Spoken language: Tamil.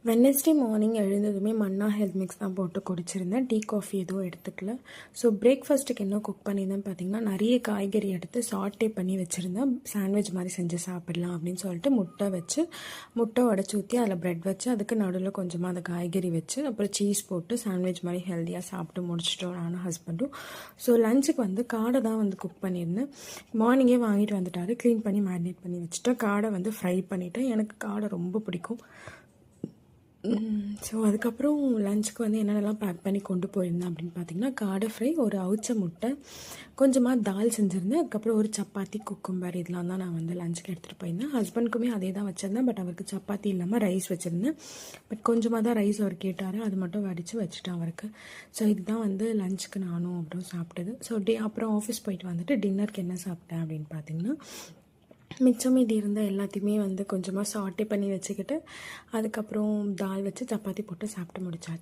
வெட்னஸ்டே மார்னிங் எழுந்ததுமே மன்னா ஹெல்த் மிக்ஸ் தான் போட்டு குடிச்சிருந்தேன். டீ, காஃபி எதுவும் எடுத்துக்கல. ஸோ பிரேக்ஃபாஸ்ட்டுக்கு என்ன குக் பண்ணியிருந்தேன் பார்த்தீங்கன்னா, நிறைய காய்கறி எடுத்து சாட்டே பண்ணி வச்சுருந்தேன். சாண்ட்விச் மாதிரி செஞ்சு சாப்பிடலாம் அப்படின்னு சொல்லிட்டு முட்டை உடச்சி ஊற்றி அதில் ப்ரெட் வச்சு அதுக்கு நடுவில் கொஞ்சமாக அந்த காய்கறி வச்சு அப்புறம் சீஸ் போட்டு சாண்ட்விச் மாதிரி ஹெல்த்தியாக சாப்பிட்டு முடிச்சிட்டோம் நானும் ஹஸ்பண்டும். ஸோ லஞ்சுக்கு வந்து காடை தான் வந்து குக் பண்ணியிருந்தேன். மார்னிங்கே வாங்கிட்டு வந்துட்டாரு. க்ளீன் பண்ணி மேரினேட் பண்ணி வச்சுட்டேன். காடை வந்து ஃப்ரை பண்ணிவிட்டேன். எனக்கு காடை ரொம்ப பிடிக்கும். ஸோ அதுக்கப்புறம் லஞ்சுக்கு வந்து என்னென்னலாம் பேக் பண்ணி கொண்டு போயிருந்தேன் அப்படின்னு பார்த்தீங்கன்னா, காடை ஃப்ரை, ஒரு அவிச்ச முட்டை, கொஞ்சமாக தால் செஞ்சுருந்தேன். அதுக்கப்புறம் ஒரு சப்பாத்தி, குக்கும்பர் இதெல்லாம் தான் நான் வந்து லஞ்சுக்கு எடுத்துகிட்டு போயிருந்தேன். ஹஸ்பண்டுக்குமே அதே தான் வச்சுருந்தேன். பட் அவருக்கு சப்பாத்தி இல்லாமல் ரைஸ் வச்சுருந்தேன். பட் கொஞ்சமாக தான் ரைஸ் அவர் கேட்டார். அது மட்டும் வடித்து வச்சுட்டேன் அவருக்கு. ஸோ இதுதான் வந்து லஞ்சுக்கு நானும் அப்புறம் சாப்பிட்டது. ஸோ அப்புறம் ஆஃபீஸ் போயிட்டு வந்துட்டு டின்னருக்கு என்ன சாப்பிட்டேன் அப்படின்னு பார்த்தீங்கன்னா, மிச்சம் மீதி இருந்த எல்லாத்தையுமே வந்து கொஞ்சமாக சாட்டே பண்ணி வச்சுக்கிட்டு அதுக்கப்புறம் தால் வச்சு சப்பாத்தி போட்டு சாப்பிட்டு முடிச்சாச்சு.